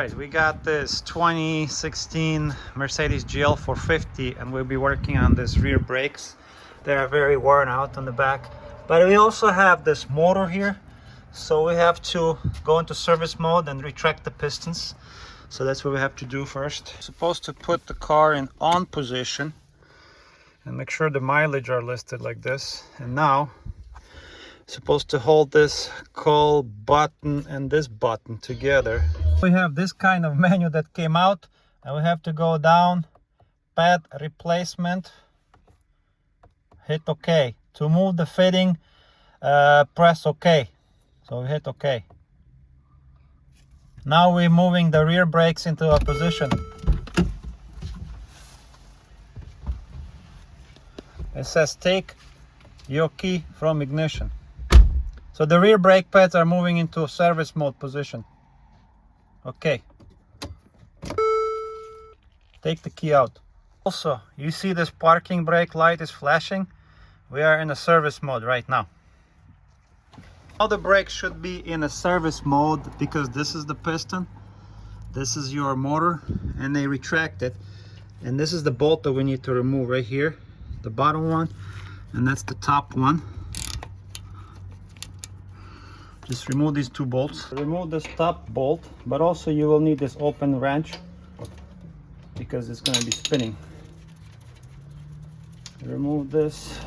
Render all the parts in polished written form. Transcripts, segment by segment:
Guys, we got this 2016 Mercedes GL450 and we'll be working on this rear brakes. They are very worn out on the back, but we also have this motor here, so we have to go into service mode and retract the pistons. So that's what we have to do first. Supposed to put the car in on position and make sure the mileage are listed like this. And now supposed to hold this call button and this button together. We have this kind of menu that came out, and we have to go down, pad replacement, hit OK. To move the fitting, press OK. So we hit OK. Now we're moving the rear brakes into a position. It says take your key from ignition. So the rear brake pads are moving into service mode position. Okay. Take the key out. Also, you see this parking brake light is flashing. We are in a service mode right now. Now the brakes should be in a service mode because this is the piston, this is your motor, and they retract it. And this is the bolt that we need to remove right here, the bottom one, and that's the top one. Just remove these two bolts. Remove this top bolt, but also you will need this open wrench because it's going to be spinning. Remove this.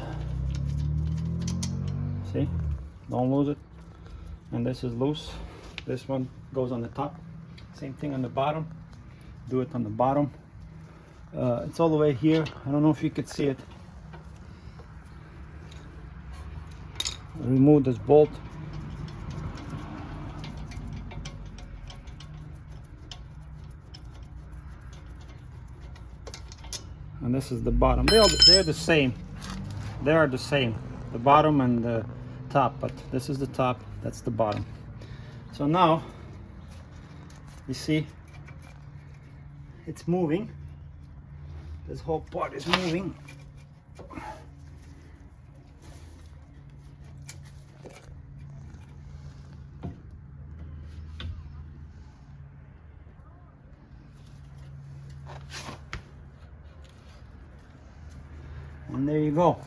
See? Don't lose it. And this is loose. This one goes on the top. Same thing on the bottom. Do it on the bottom. It's all the way here. I don't know if you could see it. Remove this bolt. And this is the bottom. They're the same. They are the same. The bottom and the top, but this is the top, that's the bottom. So now you see it's moving. This whole part is moving. And there you go.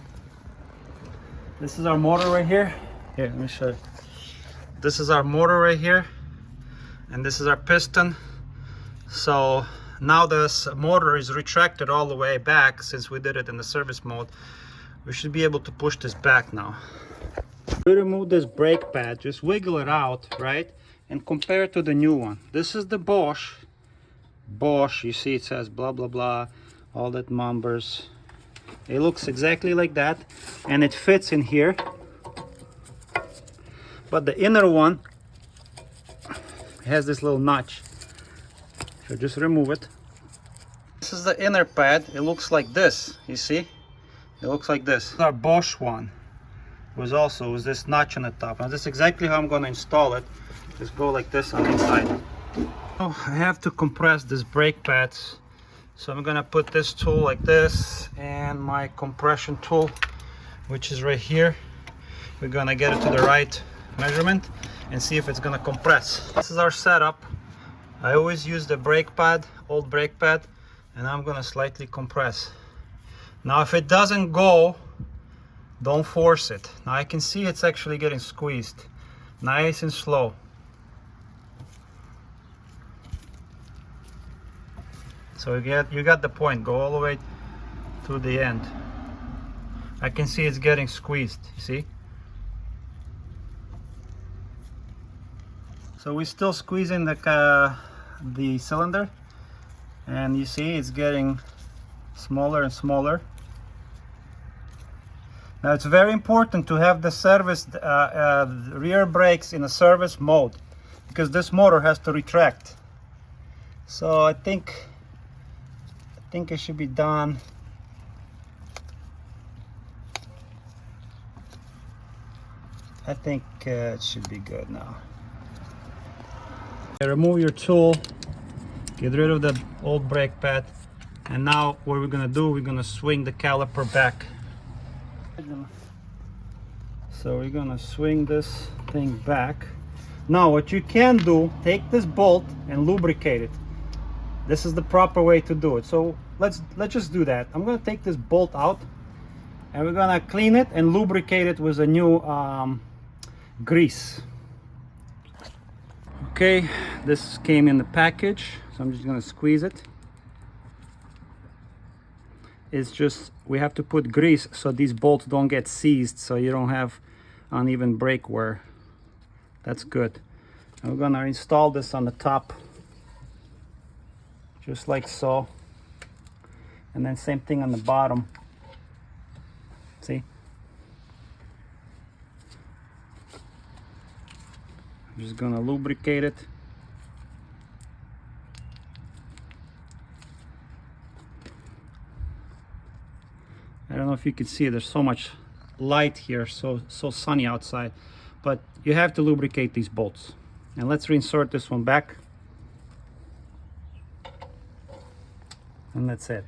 This is our motor right here. Here, let me show you. This is our motor right here, and this is our piston. So now this motor is retracted all the way back since we did it in the service mode. We should be able to push this back now. We remove this brake pad, just wiggle it out, right? And compare it to the new one. This is the Bosch. You see it says blah blah blah, all that numbers. It looks exactly like that, and it fits in here. But the inner one has this little notch. So just remove it. This is the inner pad. It looks like this. You see? It looks like this. Our Bosch one was this notch on the top. Now this is exactly how I'm going to install it. Just go like this on the inside. Oh, I have to compress this brake pads. So I'm gonna put this tool like this and my compression tool, which is right here. We're gonna get it to the right measurement and see if it's gonna compress. This is our setup. I always use the brake pad, old brake pad, and I'm gonna slightly compress. Now if it doesn't go, don't force it. Now I can see it's actually getting squeezed. Nice and slow. So you got the point. Go all the way to the end. I can see it's getting squeezed, you see? So we're still squeezing the cylinder, and you see it's getting smaller and smaller. Now it's very important to have the service rear brakes in a service mode because this motor has to retract. So I think it should be done. I think it should be good now. Remove your tool, get rid of the old brake pad, and now what we're gonna do, we're gonna swing the caliper back. So we're gonna swing this thing back. Now what you can do, take this bolt and lubricate it. This is the proper way to do it. So let's just do that. I'm going to take this bolt out and we're going to clean it and lubricate it with a new grease. Okay, this came in the package, so I'm just going to squeeze it. It's just, we have to put grease so these bolts don't get seized, so you don't have uneven brake wear. That's good. And we're gonna install this on the top, just like so. And then same thing on the bottom. See? I'm just gonna lubricate it. I don't know if you can see, there's so much light here, so sunny outside, but you have to lubricate these bolts. And let's reinsert this one back, and that's it.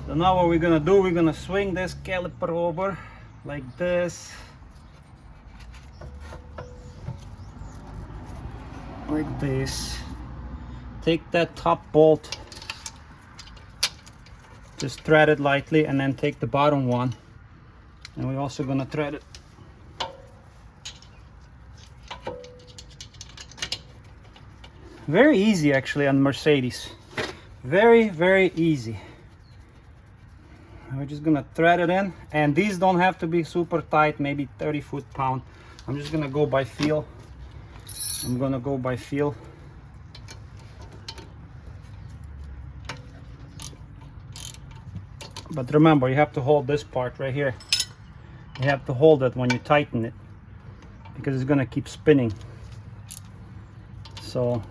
So now what we're gonna do, we're gonna swing this caliper over like this, like this. Take that top bolt, just thread it lightly, and then take the bottom one, and we're also gonna thread it. Very easy actually on Mercedes. Very, very easy. We're just gonna thread it in, and these don't have to be super tight, maybe 30 foot-pound. I'm just gonna go by feel. I'm gonna go by feel. But remember, you have to hold this part right here. You have to hold it when you tighten it, because it's gonna keep spinning. So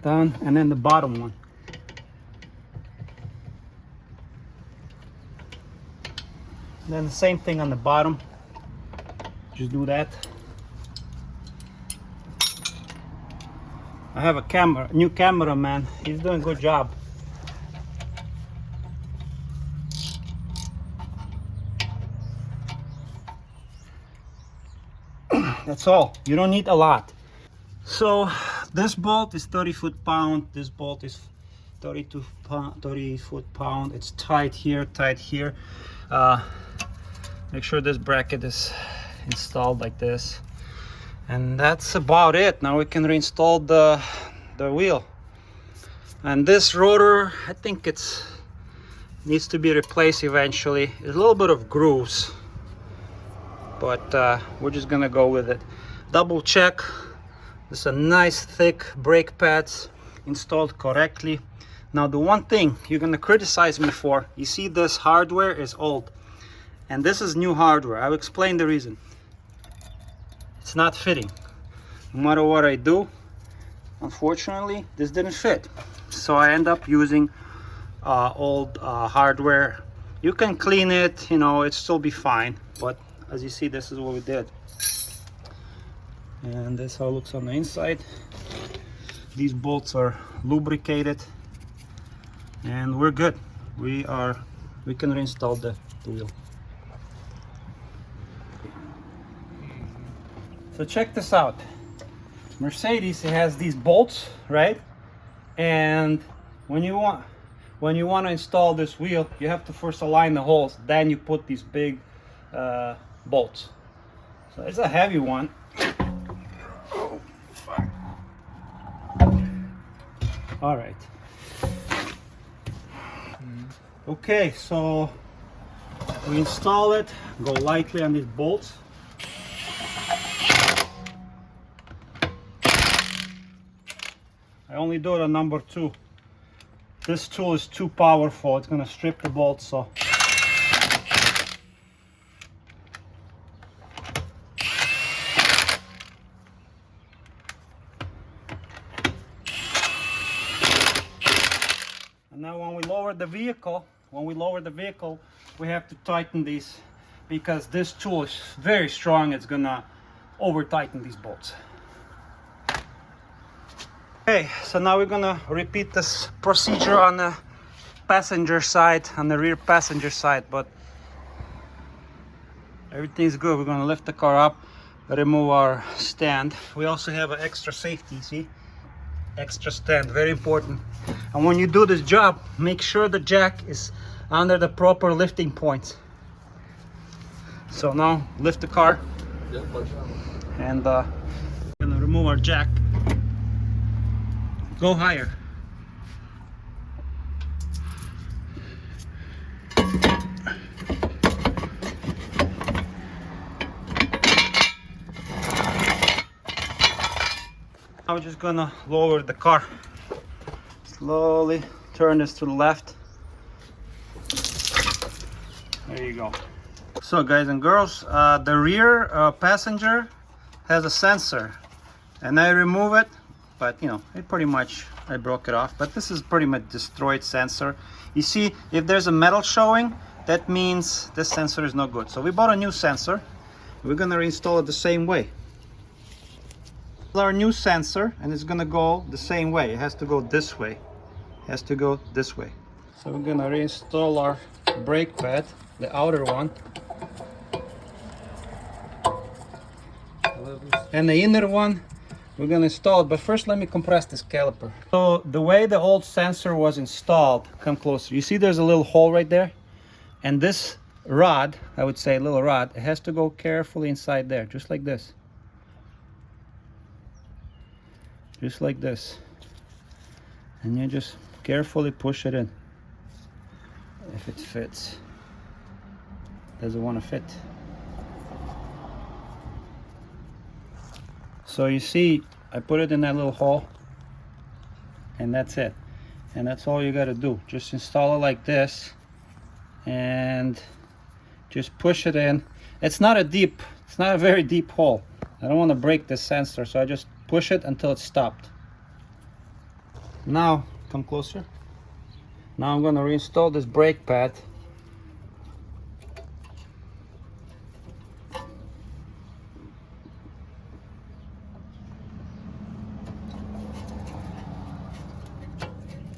done, and then the bottom one. Then the same thing on the bottom. Just do that. I have a new cameraman. He's doing a good job. That's all. You don't need a lot. So this bolt is 30 foot-pound. This bolt is 30 foot-pound. It's tight here, tight here. Make sure this bracket is installed like this. And that's about it. Now we can reinstall the wheel. And this rotor, I think it's needs to be replaced eventually. There's a little bit of grooves, but we're just gonna go with it. Double check. There's a nice thick brake pads installed correctly. Now the one thing you're gonna criticize me for, you see this hardware is old, and this is new hardware. I'll explain the reason. It's not fitting. No matter what I do, unfortunately, this didn't fit. So I end up using old hardware. You can clean it, you know, it'll still be fine. But as you see, this is what we did. And that's how it looks on the inside. These bolts are lubricated, and we're good. We can reinstall the wheel. So check this out. Mercedes has these bolts, right? And when you want to install this wheel, you have to first align the holes, then you put these big bolts. So it's a heavy one. Oh, fuck. All right. Okay, so we install it. Go lightly on these bolts. I only do it on number 2. This tool is too powerful. It's gonna strip the bolts, so. And now when we lower the vehicle, we have to tighten these, because this tool is very strong. It's gonna over tighten these bolts. Okay, so now we're gonna repeat this procedure on the passenger side, on the rear passenger side, but everything's good. We're gonna lift the car up, remove our stand. We also have an extra safety, see? Extra stand, very important. And when you do this job, make sure the jack is under the proper lifting points. So now lift the car, and we're gonna remove our jack. Go higher. I'm just gonna lower the car. Slowly turn this to the left. There you go. So guys and girls, the rear passenger has a sensor, and I remove it, but you know, it pretty much, I broke it off, but this is pretty much destroyed sensor. You see, if there's a metal showing, that means this sensor is no good. So we bought a new sensor. We're gonna reinstall it the same way. Our new sensor, and it's gonna go the same way. It has to go this way. It has to go this way. So we're gonna reinstall our brake pad, the outer one, and the inner one we're gonna install it. But first, let me compress this caliper. So the way the old sensor was installed, come closer. You see, there's a little hole right there, and this rod, I would say a little rod, it has to go carefully inside there, just like this. Just like this, and you just carefully push it in. If it fits, does it want to fit? So you see, I put it in that little hole, and that's it. And that's all you got to do. Just install it like this, and just push it in. It's not a very deep hole. I don't want to break this sensor, so I just push it until it's stopped. Now, come closer. Now I'm going to reinstall this brake pad.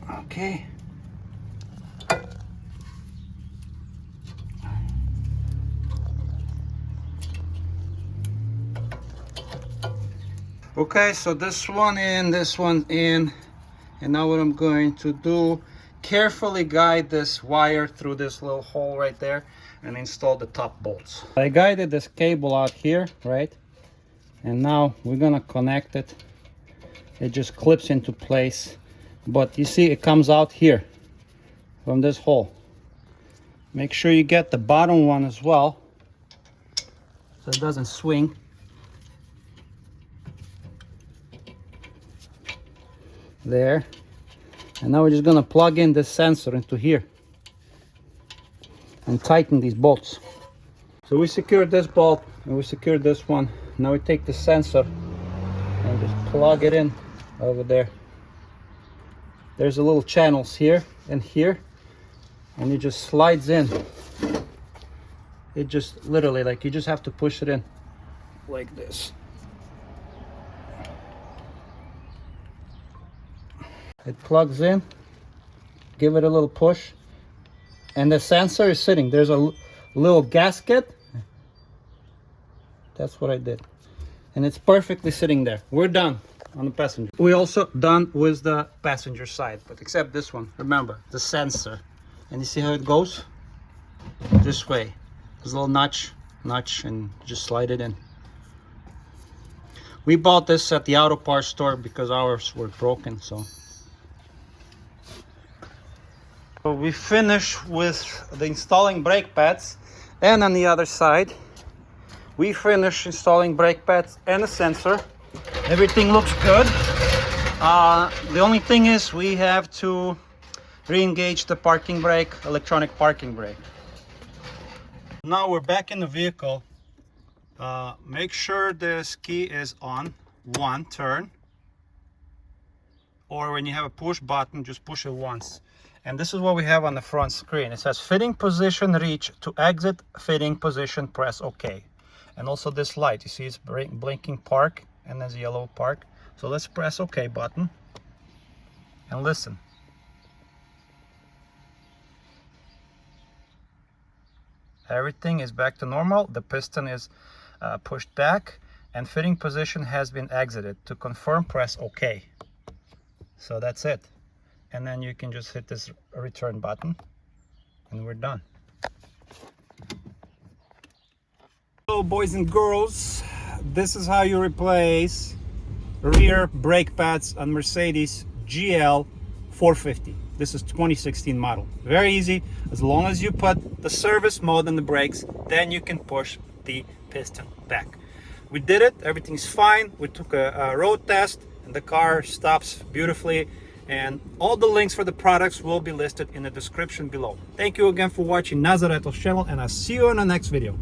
Okay. Okay, so this one in, this one in, and now what I'm going to do, carefully guide this wire through this little hole right there and install the top bolts. I guided this cable out here, right? And now we're gonna connect it. It just clips into place, but you see it comes out here from this hole. Make sure you get the bottom one as well, so it doesn't swing. There. And now we're just gonna plug in this sensor into here and tighten these bolts. So we secured this bolt and we secured this one. Now we take the sensor and just plug it in over there. There's a little channels here and here, and it just slides in. It just literally, like, you just have to push it in like this. It plugs in, give it a little push, and the sensor is sitting. There's a little gasket. That's what I did. And it's perfectly sitting there. We're done on the passenger. We're also done with the passenger side, but except this one. Remember, the sensor. And you see how it goes? This way. There's a little notch, and just slide it in. We bought this at the auto parts store because ours were broken, so we finished with the installing brake pads, and on the other side we finished installing brake pads and a sensor. Everything looks good. The only thing is we have to re-engage the parking brake, electronic parking brake. Now we're back in the vehicle. Make sure this key is on one turn, or when you have a push button, just push it once. And this is what we have on the front screen. It says fitting position reach. To exit fitting position, press OK. And also this light, you see it's blinking park, and there's a yellow park. So let's press OK button and listen. everything is back to normal. The piston is pushed back and fitting position has been exited. To confirm, press OK. So that's it. And then you can just hit this return button and we're done. So boys and girls, this is how you replace rear brake pads on Mercedes GL450. This is 2016 model. Very easy. As long as you put the service mode on the brakes, then you can push the piston back. We did it. Everything's fine. We took a road test and the car stops beautifully. And all the links for the products will be listed in the description below. Thank you again for watching Nazaret's channel, and I'll see you in the next video.